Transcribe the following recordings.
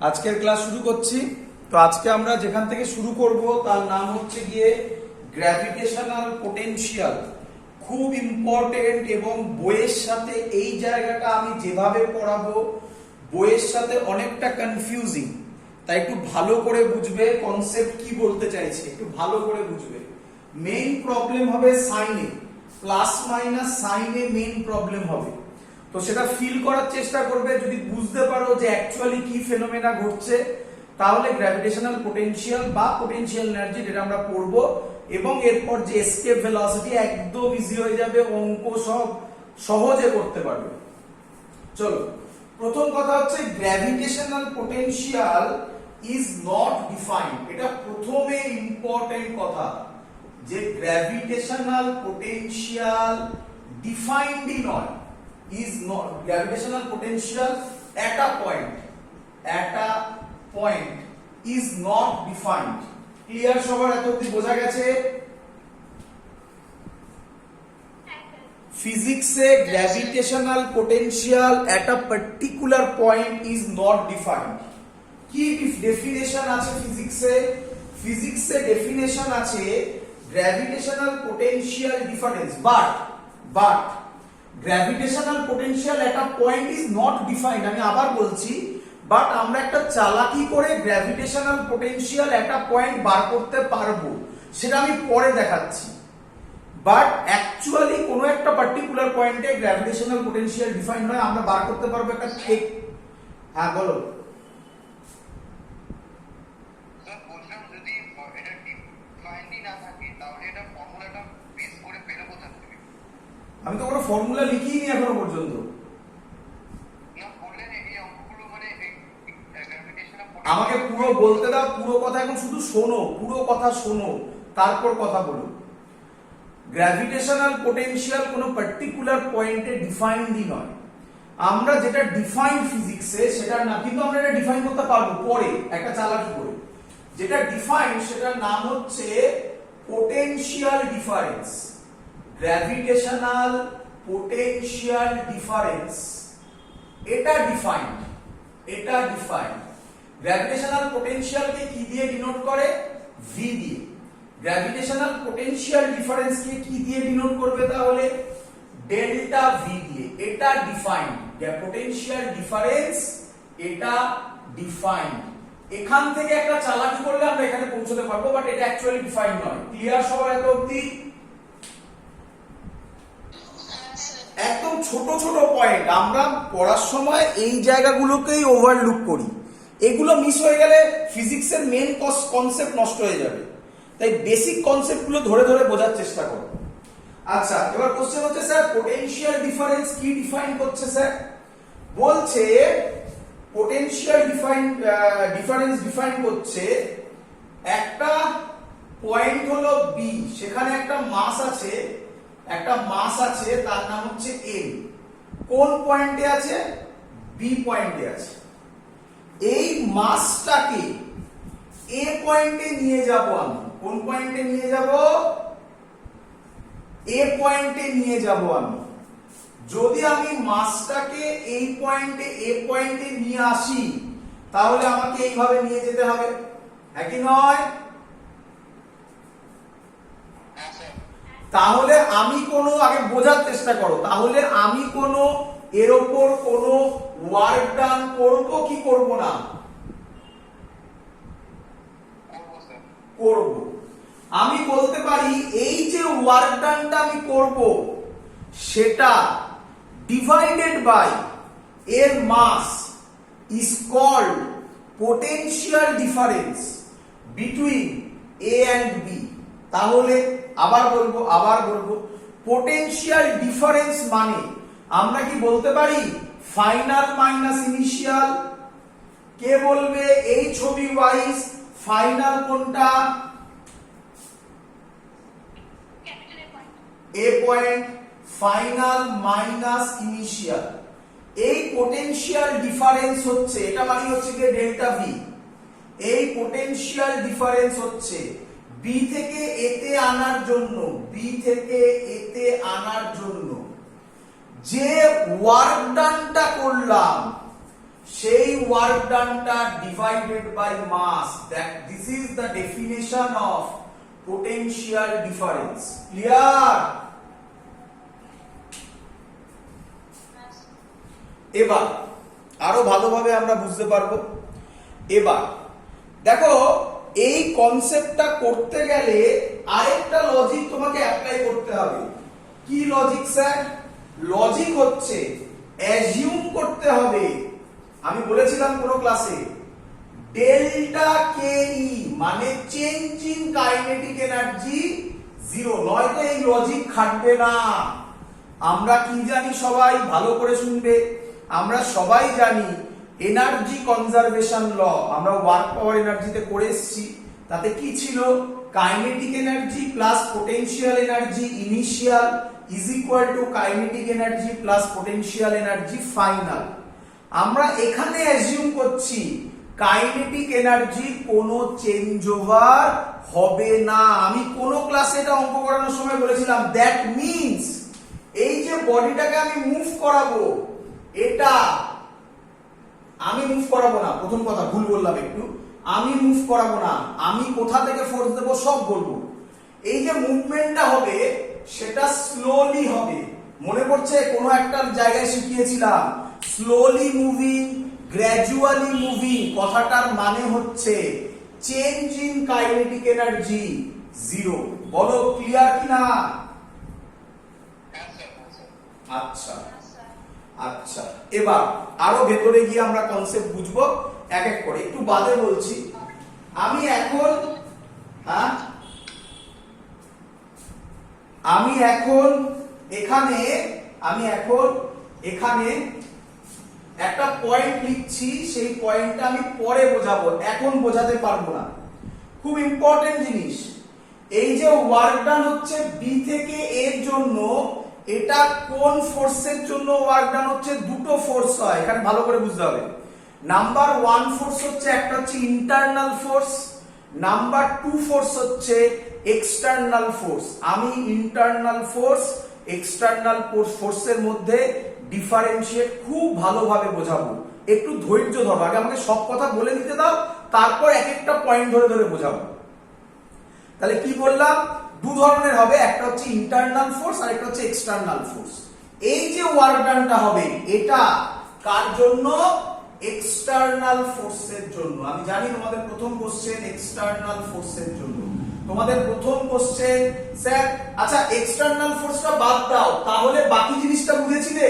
আজকের ক্লাস শুরু করছি। তো আজকে আমরা যেখান থেকে শুরু করব তার নাম হচ্ছে গিয়ে গ্র্যাভিটেশনাল পোটেনশিয়াল। খুব ইম্পর্টেন্ট এবং বইয়ের সাথে এই জায়গাটা আমি যেভাবে পড়াবো বইয়ের সাথে অনেকটা কনফিউজিং, তাই একটু ভালো করে বুঝবে কনসেপ্ট কি বলতে চাইছে, একটু ভালো করে বুঝবে। মেইন প্রবলেম হবে সাইনে, প্লাস মাইনাস সাইনে মেইন প্রবলেম হবে। তো সেটা ফিল করার চেষ্টা করবে, যদি বুঝতে পারো যে অ্যাকচুয়ালি কি ফেনোমেনা ঘটছে তাহলে গ্র্যাভিটেশনাল পোটেনশিয়াল বা পোটেনশিয়াল এনার্জি যেটা আমরা পড়ব এবং এরপর যে এসকেপ ভেলোসিটি একদম ইজি হয়ে যাবে, অঙ্ক সব সহজে করতে পারবে। চলো, প্রথম কথা হচ্ছে gravitational potential is not defined. এটা প্রথমে ইম্পর্টেন্ট কথা যে গ্র্যাভিটেশনাল পোটেনশিয়াল ডিফাইন্ডই নয়, is not gravitational potential at a point is not defined. Clear সবার এত অবধি বোঝা গেছে? ফিজিক্সে gravitational potential at a particular point is not defined. কি ডেফিনেশন আছে ফিজিক্সে? ফিজিক্সে ডেফিনেশন আছে gravitational potential difference, but gravitational potential at a point is not defined. আমি আবার বলছি, বাট আমরা একটা চালাকি করে gravitational potential at a point বার করতে পারবো, সেটা আমি পরে দেখাচ্ছি। বাট অ্যাকচুয়ালি কোনো একটা পার্টিকুলার পয়েন্টে গ্র্যাভিটেশনাল পোটেনশিয়াল ডিফাইন্ড নয়, আমরা বার করতে পারবো একটা ঠিক। হ্যাঁ বলো। আমি তো কোনো ফর্মুলা লিখিনি এখনো পর্যন্ত। আমাকে পুরো বলতে দাও, পুরো কথা এখন শুধু শোনো, পুরো কথা শোনো তারপর কথা বলো। গ্র্যাভিটেশনাল পোটেনশিয়াল কোনো পার্টিকুলার পয়েন্টে ডিফাইন্ডই নয়। আমরা যেটা ডিফাইন্ড ফিজিক্সে সেটা না, কিন্তু আমরা এটা ডিফাইন করতে পারবো পরে একটা চালাকি করে। যেটা ডিফাইন্ড সেটার নাম হচ্ছে potential difference. Gravitational potential difference এটা ডিফাইন্ড। গ্র্যাভিটেশনাল পোটেনশিয়ালকে কি দিয়ে ডিনোট করে? ভি দিয়ে। গ্র্যাভিটেশনাল পোটেনশিয়াল ডিফারেন্সকে কি দিয়ে ডিনোট করবে তাহলে? ডেল্টা ভি দিয়ে। এটা ডিফাইন্ড পোটেনশিয়াল ডিফারেন্স, এটা ডিফাইন্ড। এখান থেকে একটা চালাকি করলে আমরা এখানে পৌঁছতে পারবো, বাট এটা অ্যাকচুয়ালি ডিফাইন্ড নয়। ক্লিয়ার সবার এত অবধি? একদম ছোট ছোট পয়েন্ট আমরা পড়ার সময় এই জায়গাগুলোকেই ওভারলুক করি, এগুলো মিস হয়ে গেলে ফিজিক্সের মেন কনসেপ্ট নষ্ট হয়ে যাবে। তাই বেসিক কনসেপ্টগুলো ধরে ধরে বোঝার চেষ্টা করো। আচ্ছা, এবার কোশ্চেন হচ্ছে স্যার পোটেনশিয়াল ডিফারেন্স কি ডিফাইন করছে স্যার? বলছে পোটেনশিয়াল ডিফারেন্স ডিফাইন করছে একটা পয়েন্ট হলো বি, সেখানে একটা মাস আছে, তার নাম হচ্ছে এম। কোন পয়েন্টে আছে? বি পয়েন্টে আছে। এই মাসটাকে এ পয়েন্টে নিয়ে যাব আমি। কোন পয়েন্টে নিয়ে যাব? এ পয়েন্টে নিয়ে যাব আমি। যদি আমি মাসটাকে এই পয়েন্টে এ পয়েন্টে নিয়ে আসি তাহলে আমাকে এইভাবে নিয়ে যেতে হবে, হ্যাঁ কি নয়? তাহলে আমি কোনো, আগে বোঝার চেষ্টা করো, তাহলে আমি কোনো এর ওপর কোনো ওয়ার্ক ডান করব কি করব না? করব। আমি বলতে পারি এই যে ওয়ার্ক ডানটা আমি করব সেটা ডিভাইডেড বাই এর mass is called potential difference between A and B. তাহলে আবার বলবো পোটেনশিয়াল ডিফারেন্স মানে আমরা কি বলতে পারি ফাইনাল মাইনাস ইনিশিয়াল? কে বলবে এই ছবি ওয়াইজ ফাইনাল কোনটা? A point. Final minus initial. এই পোটেনশিয়াল ডিফারেন্স হচ্ছে, এটা মানে হচ্ছে কি ডেল্টা ভি। এই পোটেনশিয়াল ডিফারেন্স হচ্ছে বি থেকে এতে আনার জন্য যে ওয়ার্ক ডানটা করলাম সেই ওয়ার্ক ডানটা divided by mass, that this is the definition of potential difference. Clear? এবার আরো ভালোভাবে আমরা বুঝতে পারবো। এবার দেখো, এই কনসেপ্টটা করতে গেলে আরেকটা লজিক তোমাকে অ্যাপ্লাই করতে হবে। কি লজিক স্যার? লজিক হচ্ছে অ্যাজিউম করতে হবে, আমি বলেছিলাম কোন ক্লাসে, ডেল্টা কে ই মানে change in kinetic energy zero, নয়তো এই লজিক খাটবে না। আমরা কি জানি সবাই, ভালো করে শুনবে, আমরা সবাই জানি এনার্জি কনজারভেশন ল, আমরা ওয়ার্ক পাওয়ার এনার্জিতে করে এসেছি। তাতে কি ছিল? Kinetic energy plus potential energy initial is equal two kinetic energy plus potential energy final. আমরা এখানে অ্যাজিউম করছি কাইনেটিক এনার্জি কোনো চেঞ্জ ওভার হবে না। আমি কোন ক্লাসে এটা অঙ্ক করানোর সময় বলেছিলাম, দ্যাট মিন্স এই যে বডিটাকে আমি মুভ করাবো, এটা আমি মুভ করাবো না। প্রথম কথা ভুল বললাম একটু, আমি মুভ করাবো না, আমি কোথা থেকে ফোর্স দেবো সব বলবো। এই যে মুভমেন্টটা হবে সেটা স্লোলি হবে। মনে পড়ছে কোনো একটা জায়গায় শিখিয়েছিলাম স্লোলি মুভিং, গ্র্যাজুয়ালি মুভিং, কথাটার মানে হচ্ছে change in kinetic energy zero. বলো ক্লিয়ার কিনা? আচ্ছা আচ্ছা, এবার আরো ভেতরে গিয়ে আমরা কনসেপ্ট বুঝবো এক এক করে, একটু বাদে বলছি। আমি এখন এখানে একটা পয়েন্ট লিখছি, সেই পয়েন্টটা আমি পরে বোঝাবো, এখন বোঝাতে পারবো না। খুব ইম্পর্টেন্ট জিনিস, এই যে ওয়ার্ক ডান হচ্ছে বি থেকে এর জন্য, এটা কোন ফোর্সের জন্য ওয়ার্ক ডান হচ্ছে? দুটো ফোর্স হয়, এখানে ভালো করে বুঝতে হবে। নাম্বার ওয়ান ফোর্স হচ্ছে, একটা হচ্ছে internal force, number two force হচ্ছে এক্সটার্নাল ফোর্স। আমি ইন্টারনাল ফোর্স এক্সটার্নাল ফোর্সের মধ্যে ডিফারেন্সিয়েট খুব ভালোভাবে বোঝাবো। একটু ধৈর্য ধরো, আগে আমাকে সব কথা বলে দিতে দাও, তারপর এক একটা পয়েন্ট ধরে ধরে বোঝাবো। তাহলে কি বললাম? দু ধরনের হবে, একটা হচ্ছে ইন্টারনাল ফোর্স আর একটা হচ্ছে এক্সটার্নাল ফোর্স। এই যে ওয়ার্ক ডানটা হবে, এটা কার জন্য? এক্সটার্নাল ফোর্সের জন্য। আমি জানি তোমাদের প্রথম কোশ্চেন এক্সটার্নাল ফোর্সের জন্য, তোমাদের প্রথম কোশ্চেন স্যার আচ্ছা এক্সটার্নাল ফোর্সটা বাদ দাও, তাহলে বাকি জিনিসটা বুঝেছিলে?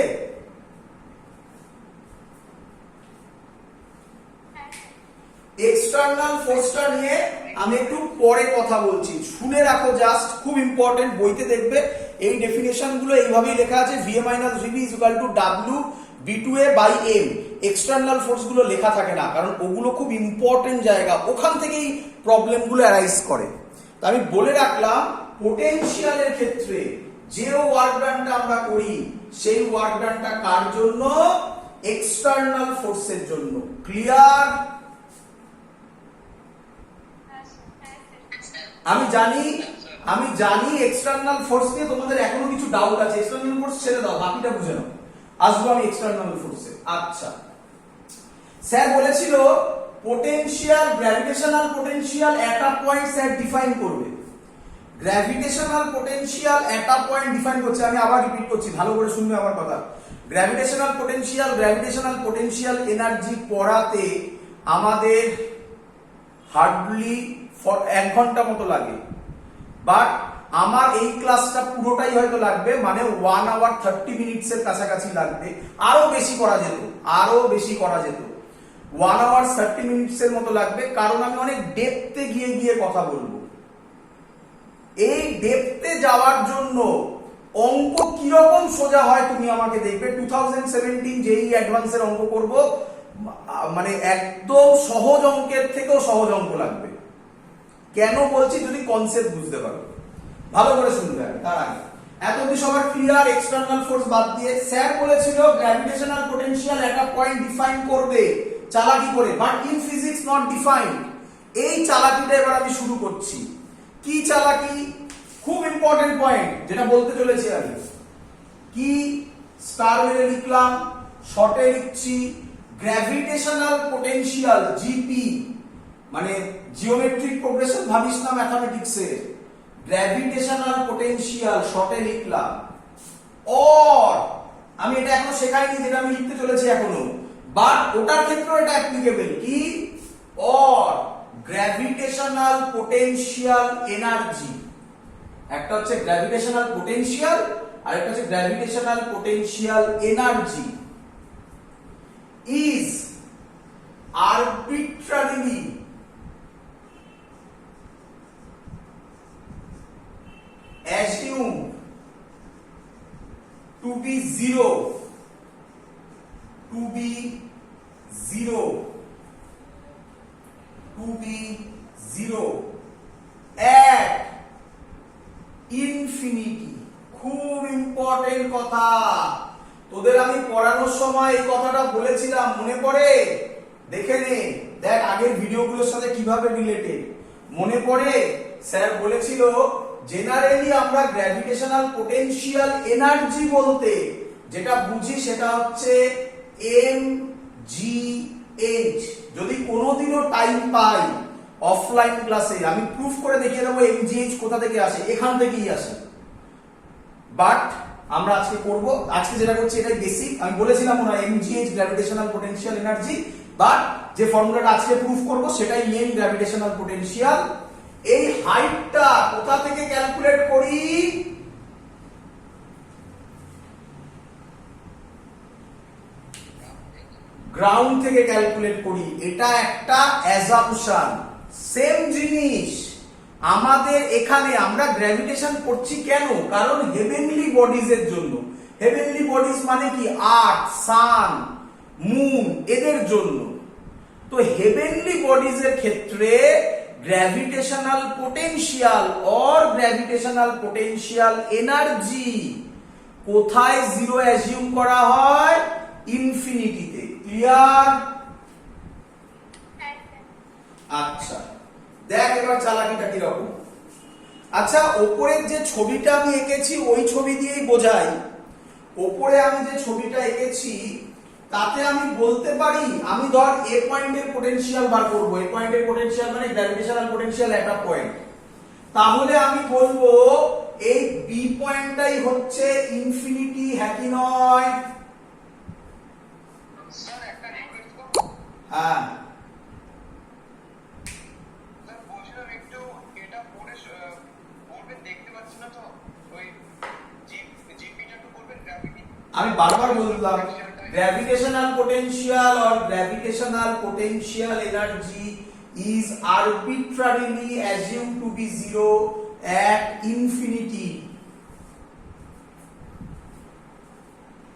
এক্সটার্নাল ফোর্সটা নিয়ে আমি একটু পরে কথা বলছি, শুনে রাখো জাস্ট, খুব ইম্পর্টেন্ট। বইতে দেখবে এই ডেফিনেশন গুলো এইভাবেই লেখা আছে, VA - VB = W B2A by M। External force গুলো লেখা থাকে না, কারণ ওগুলো খুব ইম্পর্টেন্ট জায়গা, ওখান থেকেই প্রবলেম গুলো অ্যারাইজ করে। তো আমি বলে রাখলাম, পোটেনশিয়ালের ক্ষেত্রে যে ওয়ার্ক ডানটা আমরা করি, সেই ওয়ার্ক ডানটা কার জন্য? এক্সটার্নাল ফোর্সের জন্য। ক্লিয়ার? আমি জানি এক্সটার্নাল ফোর্স নিয়ে তোমাদের এখনো কিছু ডাউট আছে, এক্সটার্নাল ফোর্স ছেড়ে দাও, বাকিটা বুঝে নাও। আসবো আমি এক্সটার্নাল ফোর্সে। আচ্ছা, স্যার বলেছিল potential, gravitational potential at a point sir define করবে। Gravitational potential at a point define করছে, আমি আবার রিপিট করছি, ভালো করে শুনবে আমার কথা। গ্র্যাভিটেশনাল পোটেনশিয়াল এনার্জি পড়াতে আমাদের হার্ডলি 1 ঘন্টা মতো লাগে, বাট আমার এই ক্লাসটা পুরোটাই হয়তো লাগবে, মানে 1 hour 30 minutes এর কাছাকাছি লাগবে। আরো বেশি করা যেত 1 hour 30 minutes এর মতো লাগবে, কারণ আমি অনেক ডেপথে গিয়ে কথা বলবো। এই ডেপথে যাওয়ার জন্য অঙ্ক কিরকম সোজা হয় তুমি আমাকে দেখবে। 2017 JEE অ্যাডভান্সের অঙ্ক করব, মানে একদম সহজ অঙ্কের থেকেও সহজ অঙ্ক লাগবে। কেন বলছি? যদি কনসেপ্ট বুঝতে পারো, ভালো করে শুনবে। তার আগে এতদিন সবার ক্লিয়ার? এক্সটার্নাল ফোর্স বাদ দিয়ে স্যার বলেছিল gravitational potential at a point define করবে চালাকি করে, but in physics not defined. এই চালাকিটা এবার আমি শুরু করছি। কি চালাকি? খুব ইম্পর্টেন্ট পয়েন্ট যেটা বলতে চলেছি আমি। কি স্টার মেরে লিখলাম, শর্টে লিখছি, গ্র্যাভিটেশনাল পোটেনশিয়াল জিপি, মানে জিওমেট্রিক প্রোগ্রেশন ভাবিস না ম্যাথমেটিক্সের, গ্র্যাভিটেশনাল পোটেনশিয়াল শর্টে লিখলাম। অর আমি এটা এখনো শেখাইনি, যেটা আমি লিখতে চলেছি এখনো, বাট ওটার ক্ষেত্রেও এটা অ্যাপ্লিকেবল কি, অর গ্র্যাভিটেশনাল পোটেনশিয়াল এনার্জি। একটা হচ্ছে গ্র্যাভিটেশনাল পোটেনশিয়াল আর একটা হচ্ছে gravitational potential energy is arbitrarily assumed to be zero at infinity। খুব ইম্পর্টেন্ট কথা, তোদের আমি পড়ানোর সময় এই কথাটা বলেছিলাম, মনে পড়ে? দেখে নে, দেখ আগের ভিডিওগুলোর সাথে কিভাবে রিলেটেড মনে পড়ে। স্যার বলেছিল জেনারেলি আমরা গ্র্যাভিটেশনাল পোটেনশিয়াল এনার্জি বলতে যেটা বুঝি সেটা হচ্ছে mgh। যদি কোনোদিনও টাইম পাই অফলাইন ক্লাসে আমি প্রুফ করে দেখিয়ে দেবো mgh কোথা থেকে আসে, এখান থেকেই আসে। বাট আমরা আজকে করব, আজকে যেটা করছি এটাই বেসিক। আমি বলেছিলাম মনে হয় mgh gravitational potential energy, but যে ফর্মুলাটা আজকে প্রুফ করব সেটাই মেইন গ্র্যাভিটেশনাল পোটেনশিয়াল। এই হাইটটা কোথা থেকে ক্যালকুলেট করি, গ্রাউন্ড থেকে ক্যালকুলেট করি। এটা একটা অ্যাজাম্পশন। সেম জিনিস আমাদের এখানে আমরা গ্র্যাভিটেশন করছি কেন, কারণ হেভেনলি বডিজ এর জন্য। হেভেনলি বডিজ মানে কি, আর্থ, সান, মুন, এদের জন্য। তো হেভেনলি বডিজ এর ক্ষেত্রে gravitational potential or gravitational potential energy কোথায় জিরো অ্যাজিউম করা হয়, ইনফিনিটিতে। ক্লিয়ার? আচ্ছা দেখ এবার চালাকিটা কিরকম। আচ্ছা ওপরের যে ছবিটা আমি এঁকেছি ওই ছবি দিয়েই বোঝাই। ওপরে আমি যে ছবিটা এঁকেছি তাতে আমি বলতে পারি, আমি ধর এ পয়েন্টের পোটেনশিয়াল বার করব, এ পয়েন্টের পোটেনশিয়াল মানে গ্র্যাভিটেশনাল পোটেনশিয়াল একটা পয়েন্ট, তাহলে আমি বলবো এই বি পয়েন্টটাই হচ্ছে ইনফিনিটি, হ্যাঁ কি নয়? স্যার একটা রিকোয়েস্ট করব। হ্যাঁ স্যার বলছিলাম একটু এটা পড়ে পড়বেন, দেখতে পাচ্ছি না তো, ওই জিপিটা একটু করবেন, গ্র্যাভিটি। আমি বারবার বললাম gravitational potential or gravitational potential energy is arbitrarily assumed to be zero at infinity।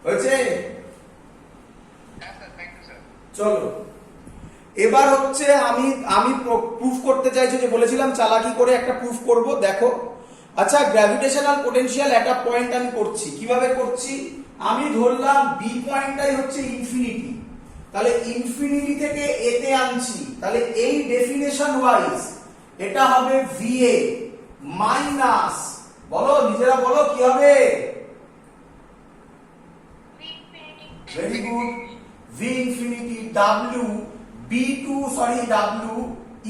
হয়েছে? হ্যাঁ স্যার, থ্যাংক ইউ স্যার। চলো এবার হচ্ছে আমি প্রুফ করতে চাইছি, যে বলেছিলাম চালাকি করে একটা প্রুফ করব। দেখো আচ্ছা গ্র্যাভিটেশনাল পোটেনশিয়াল একটা পয়েন্ট আমি করছি, কিভাবে করছি, আমি ধরলাম বি পয়েন্টটাই হচ্ছে ইনফিনিটি, তাহলে ইনফিনিটি থেকে এতে আনছি, তাহলে এই ডেফিনেশন ওয়াইজ এটা হবে ভিএ মাইনাস, বলো নিজেরা বলো কি হবে, very good, V infinity W বি2 সরি ডাব্লিউ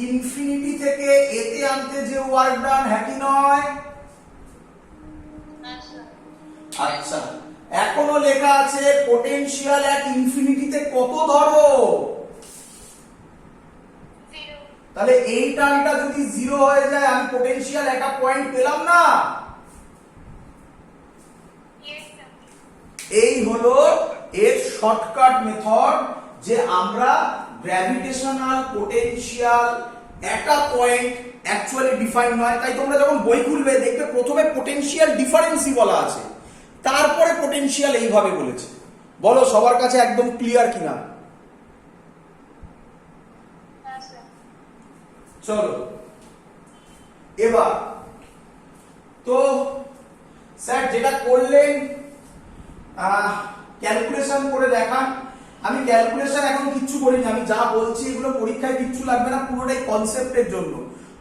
ইনফিনিটি থেকে এতে আনতে যে ওয়ার্ক ডান, হ্যাঁ কি নয়? আচ্ছা এখনো লেখা আছে পোটেনশিয়াল এট ইনফিনিটিতে কত ধরো, তাহলে এই টার্মটা যদি জিরো হয়ে যায় আমি পোটেনশিয়াল একটা পয়েন্ট পেলাম না। এই হলো এর শর্টকাট মেথড, যে আমরা গ্র্যাভিটেশনাল পোটেনশিয়াল একটা পয়েন্ট অ্যাকচুয়ালি ডিফাইন নয়, তাই তোমরা যখন বই খুলবে দেখবে প্রথমে পোটেনশিয়াল ডিফারেন্সই বলা আছে, তারপরে পোটেনশিয়াল এইভাবে বলেছে। বলো সবার কাছে একদম ক্লিয়ার কিনা? চলো এবার তো স্যার যেটা করলেন ক্যালকুলেশন করে দেখান। আমি ক্যালকুলেশন এখন কিচ্ছু করিনি, আমি যা বলছি এগুলো পরীক্ষায় কিচ্ছু লাগবে না, পুরোটাই কনসেপ্টের জন্য।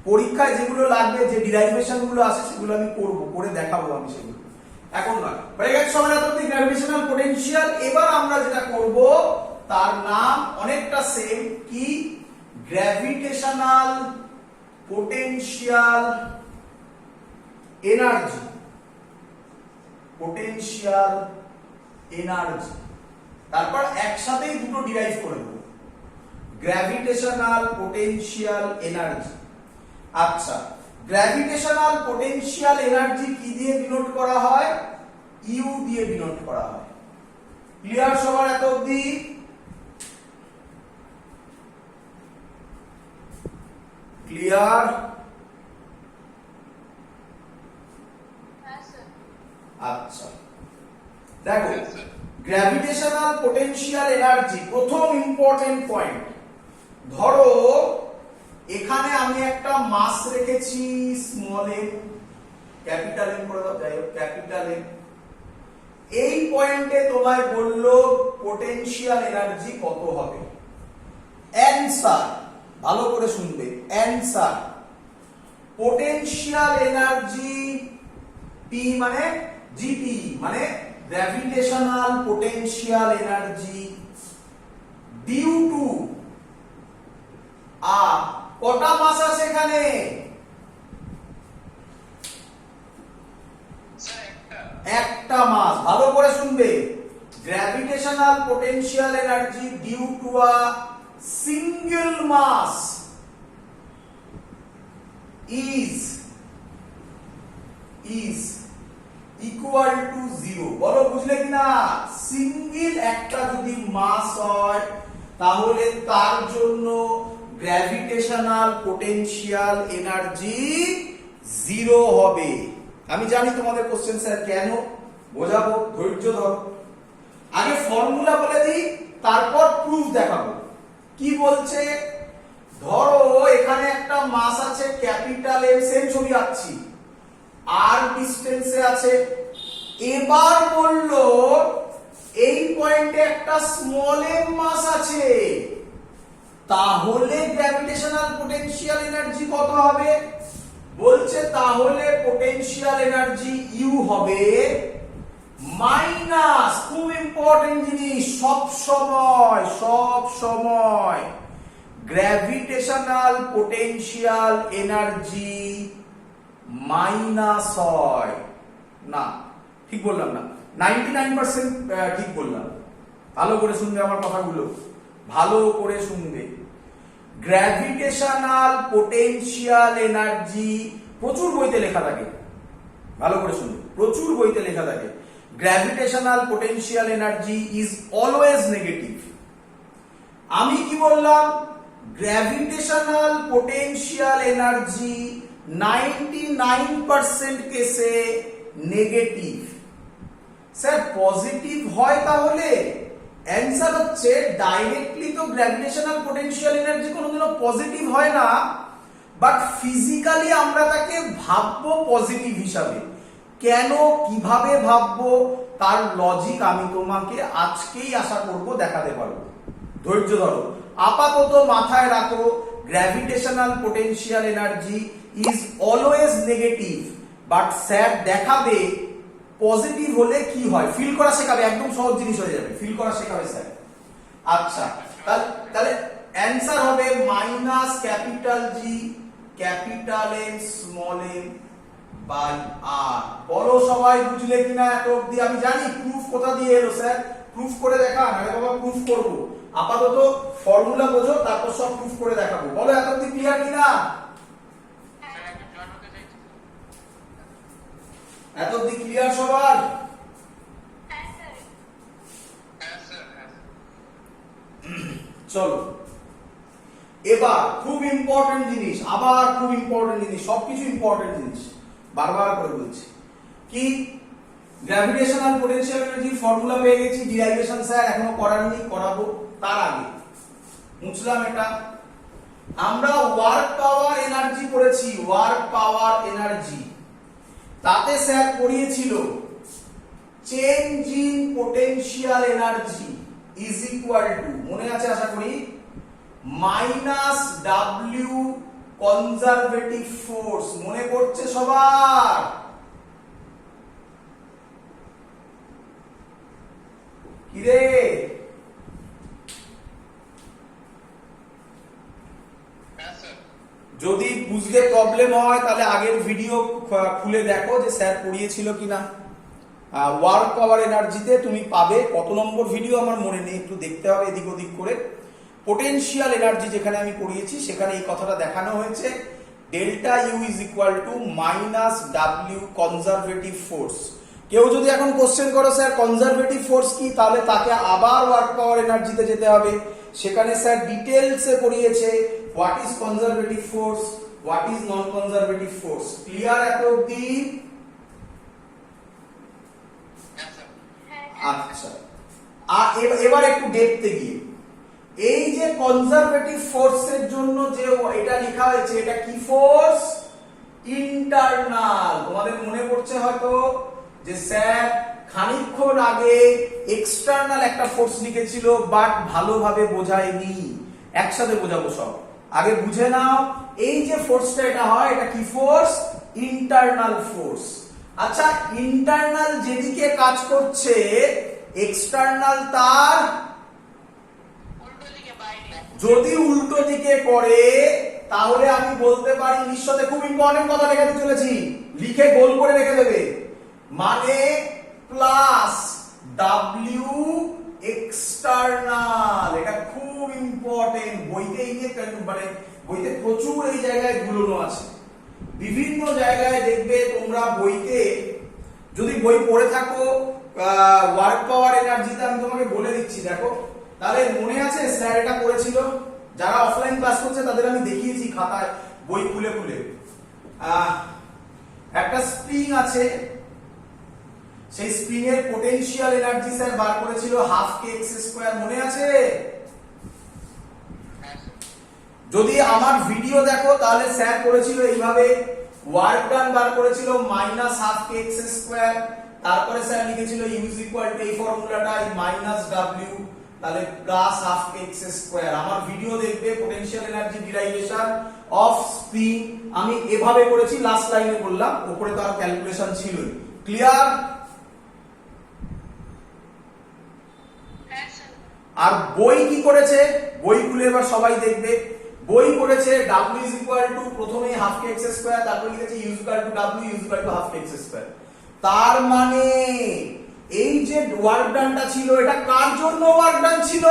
পরীক্ষায় যেগুলো লাগবে, যে ডিরাইভেশন গুলো আছে সেগুলো আমি করবো, করে দেখাবো আমি সেগুলো, এখন নয়। হয়ে গেছে সবার এতদিন গ্র্যাভিটেশনাল পোটেনশিয়াল। এবার আমরা যেটা করব তার নাম অনেকটা সেম কি gravitational potential energy, potential energy. তারপর একসাথেই দুটো ডিরাইভ করে দেবো, গ্র্যাভিটেশনাল পোটেনশিয়াল এনার্জি। আচ্ছা, গ্র্যাভিটেশনাল পোটেনশিয়াল এনার্জি কি দিয়ে ডিনোট করা হয়? ইউ দিয়ে ডিনোট করা হয়। ক্লিয়ার সবার এত অবধি? ক্লিয়ার? আচ্ছা দেখো, গ্র্যাভিটেশনাল পোটেনশিয়াল এনার্জি প্রথম ইম্পর্টেন্ট পয়েন্ট। ধরো এখানে আমি একটা মাস রেখেছি স্মল এম, ক্যাপিটাল এম করে দাও, যাই হোক ক্যাপিটাল এম। এই পয়েন্টে তোমায় বললো পোটেনশিয়াল এনার্জি কত হবে। অ্যানসার ভালো করে শুনবে, অ্যানসার পোটেনশিয়াল এনার্জি পি মানে জিপি মানে gravitational potential energy due to কটা মাস আছে এখানে? একটা মাস। ভালো করে শুনবে, gravitational potential energy due to a single mass is equal to 0। বলো বুঝলে কিনা? সিঙ্গেল একটা যদি মাস হয় তাহলে তার জন্য গ্র্যাভিটেশনাল পোটেনশিয়াল এনার্জি 0 হবে। আমি জানি তোমাদের কোশ্চেন স্যার কেন, বোঝাবো, ধৈর্য ধরো। আগে ফর্মুলা বলে দিই, তারপর প্রুফ দেখাবো। কি বলছে? ধরো এখানে একটা মাস আছে ক্যাপিটাল এম, সেম ছবি আঁকছি, আর ডিসটেন্সে আছে। এবার বললো এই পয়েন্টে একটা স্মল এম মাস আছে, তাহলে গ্র্যাভিটেশনাল পোটেনশিয়াল এনার্জি কত হবে? বলছে তাহলে পোটেনশিয়াল এনার্জি ইউ হবে মাইনাস, খুব ইম্পর্টেন্ট জিনিস, সব সময় গ্র্যাভিটেশনাল পোটেনশিয়াল এনার্জি মাইনাস হয় না। ঠিক বললাম না? 99% ঠিক বললাম। ভালো করে শুনবে আমার কথাগুলো, ভালো করে শুনবে। গ্র্যাভিটেশনাল পোটেনশিয়াল এনার্জি প্রচুর বইতে লেখা থাকে, ভালো করে শুনবে, প্রচুর বইতে লেখা থাকে gravitational potential energy is always negative. আমি কি বললাম? গ্র্যাভিটেশনাল পোটেনশিয়াল এনার্জি 99% কেসে নেগেটিভ। স্যার পজিটিভ হয় তাহলে? অ্যান্সার হচ্ছে ডাইরেক্টলি তো গ্র্যাভিটেশনাল পোটেনশিয়াল এনার্জি কোনোদিনও পজিটিভ হয় না, বাট ফিজিক্যালি আমরা তাকে ভাববো পজিটিভ হিসাবে। কেন, কিভাবে ভাববো, তার লজিক আমি তোমাকে আজকেই আশা করব দেখাতে পারবো। ধৈর্য ধরো, আপাতত মাথায় রাখো gravitational potential energy is always negative, but sir দেখাবে পজিটিভ হলে কি হয়, ফিল করা শেখাবে, একদম সহজ জিনিস হয়ে যাবে, ফিল করা শেখাবে স্যার। আচ্ছা তাহলে অ্যান্সার হবে minus capital G capital M small M by R. বলো সবাই বুঝলে কিনা এত অবধি? আমি জানি প্রুফ কোথা দিয়ে এলো স্যার, প্রুফ করে দেখান। আরে বাবা প্রুফ করবো, আপাতত ফর্মুলা বোঝো, তারপর সব প্রুফ করে দেখাবো। বলো এত অবধি ক্লিয়ার কিনা? এত অবধি ক্লিয়ার সবার? চলো এবার খুব ইম্পর্টেন্ট জিনিস, আবার খুব ইম্পর্টেন্ট জিনিস, সবকিছু ইম্পর্টেন্ট জিনিস, বারবার করে বলছি। কি? গ্র্যাভিটেশনাল পোটেনশিয়াল এনার্জি ফর্মুলা পেয়ে গেছি, ডিরাইভেশন স্যার এখনো করাননি, করাবো। তার আগে মুছলাম এটা। আমরা ওয়ার্ক পাওয়ার এনার্জি পড়েছি, ওয়ার্ক পাওয়ার এনার্জি। তাতে স্যার পড়িয়েছিল change in potential energy is equal to, মনে আছে আশা করি, মাইনাস ডাব্লিউ কনজারভেটিভ ফোর্স। মনে পড়ছে সবার? কিরে যদি বুঝতে প্রবলেম হয় তাহলে আগের ভিডিও খুলে দেখো যে স্যার পড়িয়েছিল কিনা। ওয়ার্ক পাওয়ার এনার্জিতে তুমি পাবে, কত নম্বর ভিডিও আমার মনে নেই, একটু দেখতে হবে এদিক ওদিক করে। পোটেনশিয়াল এনার্জি যেখানে আমি পড়িয়েছি সেখানে এই কথাটা দেখানো হয়েছে, delta U is equal two minus W conservative force. কেউ যদি এখন কোশ্চেন করো স্যার কনজারভেটিভ ফোর্স কি, তাহলে তাকে আবার ওয়ার্ক পাওয়ার এনার্জিতে যেতে হবে। সেখানে স্যার ডিটেলসে পড়িয়েছে what is conservative force, what is non conservative force. Clear এত অব্দি? আচ্ছা, এবার একটু ডেপথে গিয়ে, এই যে কনজারভেটিভ ফোর্সের জন্য যে এটা লেখা হয়েছে, এটা কি ফোর্স? ইন্টারনাল। তোমাদের মনে পড়ছে হয়তো যে স্যার খানিকক্ষণ আগে এক্সটার্নাল একটা ফোর্স লিখেছিল, বাট ভালোভাবে বোঝায়নি। একসাথে বোঝাবো সব, আগে বুঝে নাও। এই যে ফোর্সটা এটা হয়, এটা কি ফোর্স? Internal force. আচ্ছা, ইন্টারনাল যেদিকে কাজ করছে, এক্সটার্নাল তার যদি উল্টো দিকে করে, তাহলে আমি বলতে পারি নিঃসন্দেহে, খুব ইম্পর্টেন্ট কথা লেখাতে চলেছি, লিখে গোল করে রেখে দেবে, মানে প্লাস ডাব্লিউ এক্সটার্নাল। এটা খুব ইম্পর্টেন্ট, বইতে মানে বইতে প্রচুর এই জায়গায় গুলোনো আছে। বিভিন্ন জায়গায় দেখবে তোমরা বইতে, যদি বই পড়ে থাকো ওয়ার্ক পাওয়ার এনার্জিতে, আমি তোমাকে বলে দিচ্ছি দেখো, তাহলে মনে আছে স্যার এটা করেছিল? যারা অফলাইন ক্লাস করছে তাদের আমি দেখিয়েছি খাতায় বই খুলে খুলে। একটা স্প্রিং আছে, সেই স্প্রিং এর পোটেনশিয়াল এনার্জি স্যার বার করেছিল হাফ কে এক্স স্কয়ার, মনে আছে? যদি আমার ভিডিও দেখো তাহলে স্যার করেছিল এইভাবে, ওয়ার্ক ডান বার করেছিল minus half K x square, তারপরে স্যার লিখেছিল ইউ ইজ ইকুয়াল টু এই ফর্মুলাটা মাইনাস ডাব্লিউ, তাহলে plus half K x square. আমার ভিডিও দেখবে potential energy derivation of spring, আমি এভাবে করেছি, লাস্ট লাইনে বললাম, উপরে তো আর ক্যালকুলেশন ছিলই। ক্লিয়ার? আর বই কি করেছে? বই খুলে এবার সবাই দেখবে, বই করেছে w ইজ ইকুয়াল টু প্রথমে হাফ কে এক্স স্কয়ার, তারপর লিখেছে U is equal to w is equal to half K x square. তার মানে এই যে ওয়ার্ক ডানটা ছিল, এটা কার জন্য ওয়ার্ক ডান ছিল?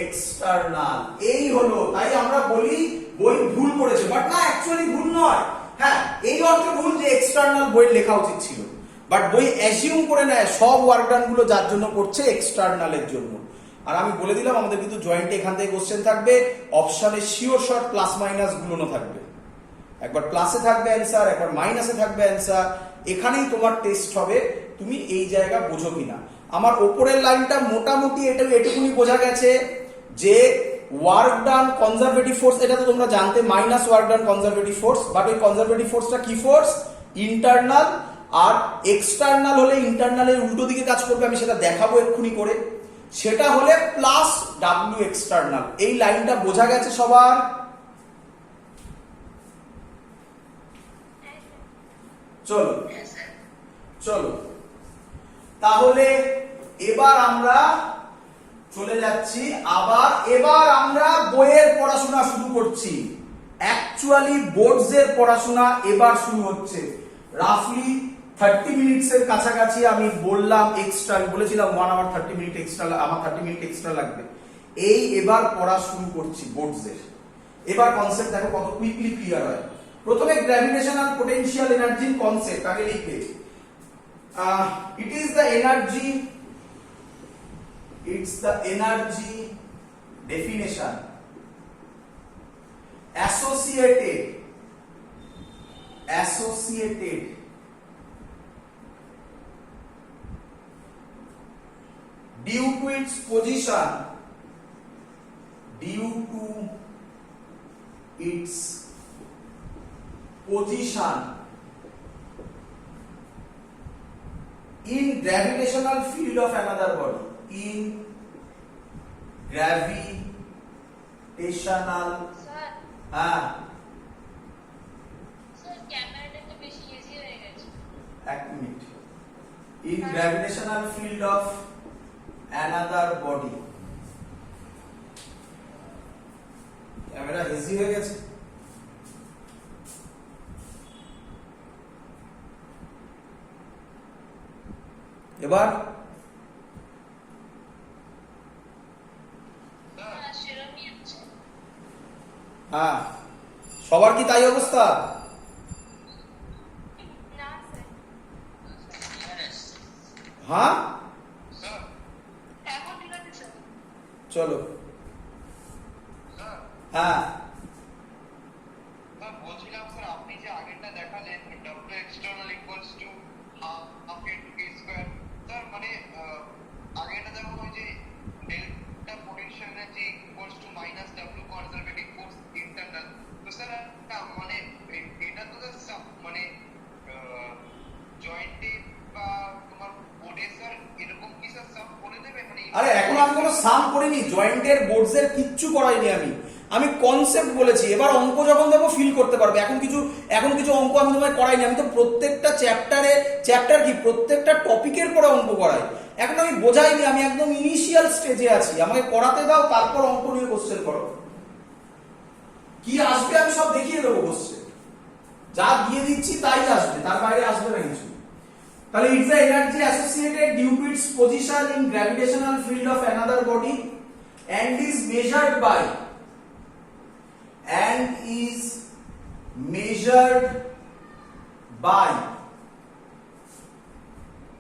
এক্সটার্নাল। এই হলো, তাই আমরা বলি বই ভুল করেছে, বাট না, অ্যাকচুয়ালি ভুল নয়। হ্যাঁ, এই অর্থে ভুল যে এক্সটার্নাল বই লেখা উচিত ছিল, বাট বই অ্যাজিউম করে নেয় সব ওয়ার্ক ডান গুলো যার জন্য করছে, এক্সটার্নালের জন্য। আর আমি বলে দিলাম আমাদের কিন্তু জয়েন্টে এখান থেকে কোশ্চেন থাকবে, অপশনে শিওর শর্ট প্লাস মাইনাস গুলোনো থাকবে, একবার প্লাসে থাকবে অ্যান্সার, একবার মাইনাসে থাকবে অ্যান্সার। এখানেই তোমার টেস্ট হবে তুমি এই জায়গা বোঝো কিনা। আমার ওপরের লাইনটা মোটামুটি এটুকুনি বোঝা গেছে যে ওয়ার্ক ডান কনজারভেটিভ ফোর্স, এটা তো তোমরা জানতে, minus work done conservative force, but ওই কনজারভেটিভ ফোর্সটা কি ফোর্স? ইন্টারনাল। আর এক্সটার্নাল হলে ইন্টারনালের উল্টো দিকে কাজ করবে, আমি সেটা দেখাবো এক্ষুনি করে, সেটা হলে প্লাস ডাব্লিউ এক্সটার্নাল। এই লাইনটা বোঝা গেছে সবার? চলো চলো, তাহলে এবার আমরা চলে যাচ্ছি আবার, এবার আমরা বইয়ের পড়াশোনা শুরু করছি। অ্যাকচুয়ালি বোর্ডস এর পড়াশোনা এবার শুরু হচ্ছে। রাফলি 30 মিনিটস এর কাছাকাছি আমি বললাম এক্সট্রা, বলেছিলাম 1 আওয়ার 30 মিনিট এক্সট্রা, আমার 30 মিনিট এক্সট্রা লাগবে। এই এবার পড়া শুরু করছি বোর্ডস এর। এবার কনসেপ্ট দেখো কত কুইকলি ক্লিয়ার হয়। প্রথমে গ্র্যাভিটেশনাল পোটেনশিয়াল এনার্জির কনসেপ্ট আগে লিখবে। It is the energy, it's the energy definition associated due to its position, due to its position in gravitational field of another body, in gravitational in gravitational field of another body, easy হয়ে গেছে। এবার হ্যাঁ, সবার কি তাই অবস্থা? হ্যাঁ চলো। হ্যাঁ বলছিলাম স্যার, আপনি যে আগেরটা দেখালেন W external equals to half into K square, sir মানে আগেরটা যেমন ওই যে delta potential energy equals to minus W conservative force internal, তো স্যার মানে এটা তো স্যার মানে জয়েন্টে বা তোমার বোর্ডে স্যার এরকম কি স্যার সাম করে দেবে মানে? আরে এখন আমি কোনো সাম করিনি, জয়েন্টের বোর্ডসের কিচ্ছু করাইনি, আমি কনসেপ্ট বলেছি। এবার অঙ্ক যখন দেবো ফিল করতে পারবে। এখন কিছু অঙ্ক আমি তোমায় করাইনি, আমি তো প্রত্যেকটা চ্যাপ্টার কি প্রত্যেকটা টপিকের পরে অঙ্ক করাই। এখন আমি বোঝাইনি, আমি একদম ইনিশিয়াল স্টেজে আছি, আমাকে করাতে দাও, তারপর অঙ্ক নিয়ে কোশ্চেন করো। কি আসবে আমি সব দেখিয়ে দেবো কোশ্চেন, যা দিয়ে দিচ্ছি তাই আসবে, তার বাইরে আসবে না কিছু। তাহলে it's the energy associated due to its position in gravitational field of another body and is measured by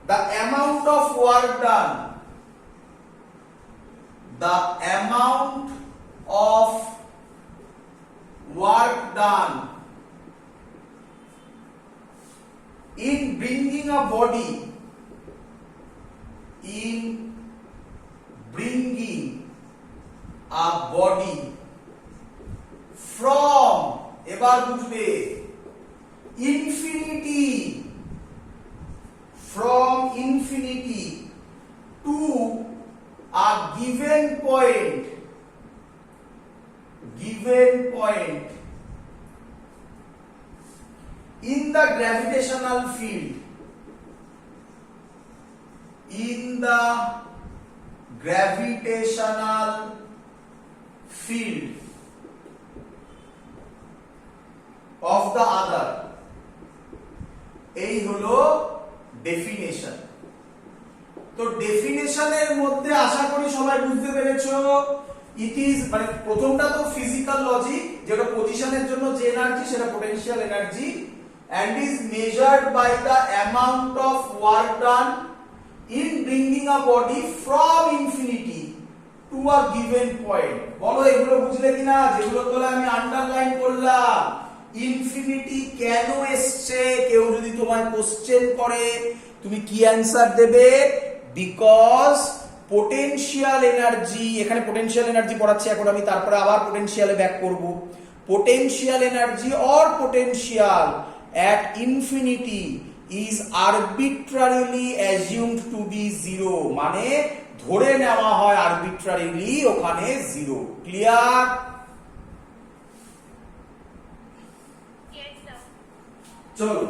the amount of work done, in bringing a body from, এবার বুঝবে, infinity to a given point in the gravitational field, of the other, এই হলো definition. তো ডেফিনেশনের মধ্যে আশা করি সবাই বুঝতে পেরেছো। ইট ইজ মানে প্রথমটা তো ফিজিক্যাল লজিক, যেটা পজিশনের জন্য যে এনার্জি সেটা potential energy, and is measured by the amount of work done in bringing a body from infinity to a given point। বলো এগুলো বুঝলে কিনা? যেগুলো তোলা আমি আন্ডারলাইন করলাম। ইনফিনিটি কেন এসছে, কেউ যদি তোমায় কোশ্চেন করে তুমি কি অ্যানসার দেবে? বিকজ পোটেনশিয়াল এনার্জি, এখানে পোটেনশিয়াল এনার্জি পড়াচ্ছি এখন আমি, তারপরে আবার পোটেনশিয়ালে ব্যাক করব। Potential energy or potential at infinity is arbitrarily assumed to be zero, মানে ধরে নেওয়া হয় arbitrarily ওখানে জিরো। ক্লিয়ার? চলো,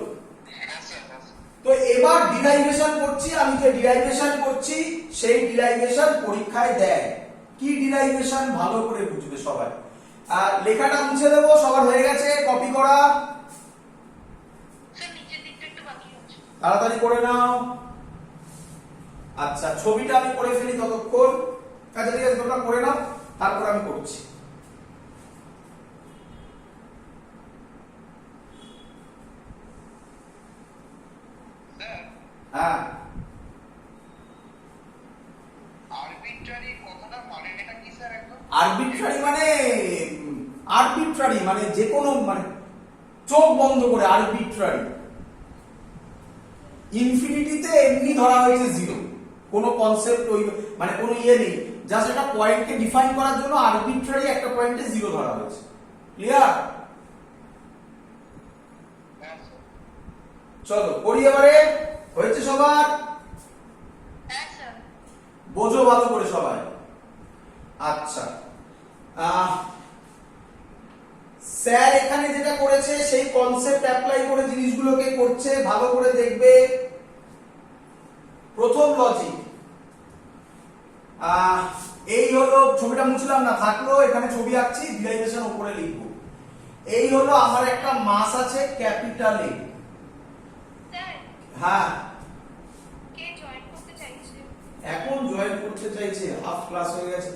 তো এবার ডিরাইভেশন করছি। আমি যে ডিরাইভেশন করছি সেই ডিরাইভেশন পরীক্ষায় দেয়। কি ডিরাইভেশন ভালো করে বুঝবে সবাই। আর লেখাটা মুছে দেবো, সবার হয়ে গেছে কপি করা? তাড়াতাড়ি করে নাও। আচ্ছা, ছবিটা আমি করে ফেলি ততক্ষণ। আচ্ছা ঠিক আছে, তোমরা করে নাও, তারপর আমি করছি। হ্যাঁ, আরবিট্রারি কথাটা মানে এটা কি স্যার একদম? আরবিট্রারি মানে যে কোনো, মানে চোখ বন্ধ করে আরবিট্রারি। ইনফিনিটিতে এমনি ধরা হয়েছে জিরো, কোনো কনসেপ্ট ওই মানে কোনো ইয়ে নেই, জাস্ট একটা পয়েন্টকে ডিফাইন করার জন্য আরবিট্রারি একটা পয়েন্টে জিরো ধরা হয়েছে। ক্লিয়ার? চলো করি এবারে। হয়েছে সবার? বোঝো ভালো করে সবাই। আচ্ছা, স্যার এখানে যেটা করেছে সেই কনসেপ্ট অ্যাপ্লাই করে জিনিসগুলোকে করছে, ভালো করে দেখবে। প্রথম লজিক, এই হলো, ছবিটা মুছলাম না, থাকলো, এখানে ছবি আঁকছি, ডিরাইভেশন উপরে লিখবো। এই হলো আমার একটা মাস আছে ক্যাপিটাল এ। স্যার হ্যাঁ, কে জয়েন করতে চাইছে? এখন জয়েন করতে চাইছে, হাফ ক্লাস হয়ে গেছে।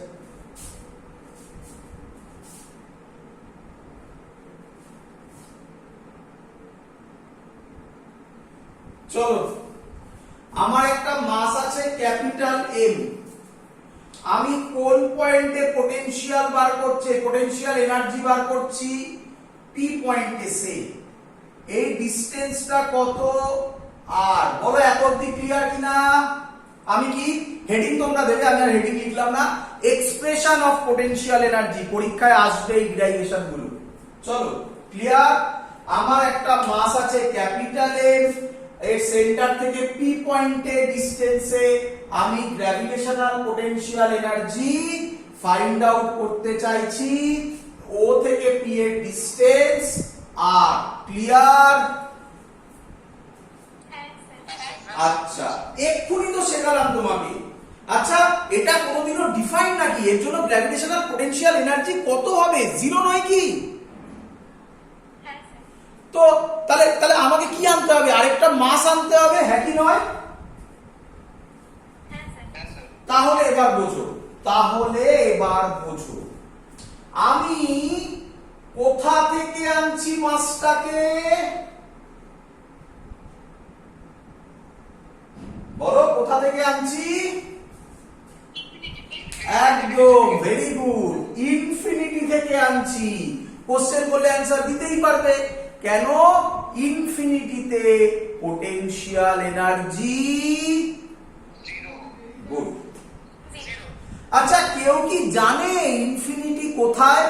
চলো, আমার একটা মাস আছে ক্যাপিটাল এম। আমি কোন পয়েন্টে পোটেনশিয়াল বার করছি, পোটেনশিয়াল এনার্জি বার করছি পি পয়েন্টে সে। এই ডিসটেন্সটা কত আর? বলো এত অবধি ক্লিয়ার কিনা? আমি কি হেডিং তোমরা দেবে, আমি আর হেডিং লিখলাম না। এক্সপ্রেশন অফ পোটেনশিয়াল এনার্জি পরীক্ষায় আসবে এই ডেরিভেশন গুলো। চলো ক্লিয়ার। আমার একটা মাস আছে ক্যাপিটাল এম, এর সেন্টার থেকে পি পয়েন্টে ডিসটেন্সে আমি gravitational potential energy find out করতে চাইছি। ও থেকে পি এর ডিসটেন্স আর। ক্লিয়ার? হ্যাঁ স্যার। আচ্ছা, এক্ষুনি তো শেখালাম তোমাকে। আচ্ছা, এটা কোনোদিনও ডিফাইন নাকি? এর জন্য গ্র্যাভিটেশনাল পোটেনশিয়াল এনার্জি কত হবে? জিরো নয় কি? হ্যাঁ স্যার। তো তাহলে তাহলে আমাকে কি আনতে হবে? আরেকটা মাস আনতে হবে, হ্যাঁ কি নয়? হ্যাঁ স্যার। হ্যাঁ স্যার। তাহলে এবার বোঝো, আমি কোথা থেকে আনছি মাসটাকে? বলো, কোথা থেকে আনছি? একদম, ভেরি গুড, ইনফিনিটি থেকে আনছি। কোশ্চেন করলে অ্যান্সার দিতেই পারবে। কেন? ইনফিনিটিতে potential energy zero. Good. Zero. আচ্ছা, কেউ কি জানে ইনফিনিটি কোথায়?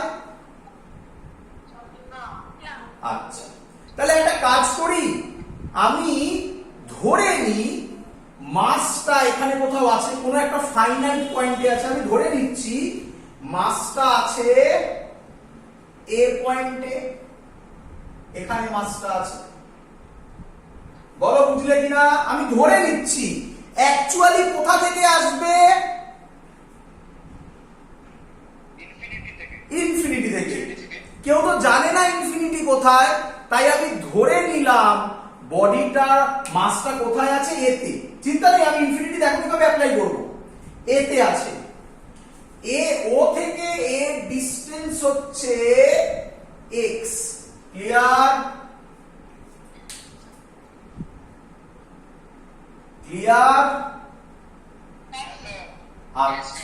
না। আচ্ছা, তাহলে একটা কাজ করি, আমি ধরে নিই মাসটা এখানে কোথাও আছে, কোনো একটা ফাইনাইট পয়েন্টে আছে। আমি ধরে নিচ্ছি মাসটা আছে এ পয়েন্টে, এখানে মাসটা আছে। বলো বুঝলে কিনা? আমি ধরে নিচ্ছি। অ্যাকচুয়ালি কোথা থেকে আসবে? ইনফিনিটি থেকে। ইনফিনিটি থেকে। ইনফিনিটি থেকে। কেউ তো জানে না ইনফিনিটি কোথায়, তাই আমি ধরে নিলাম বডিটার মাসটা কোথায় আছে? এতে। চিন্তা নেই, আমি ইনফিনিটি দেখো কিভাবে অ্যাপ্লাই করব। এতে আছে। এ ও থেকে এর ডিসটেন্স হচ্ছে x। ক্লিয়ার? ক্লিয়ার? হ্যাঁ স্যার। আচ্ছা।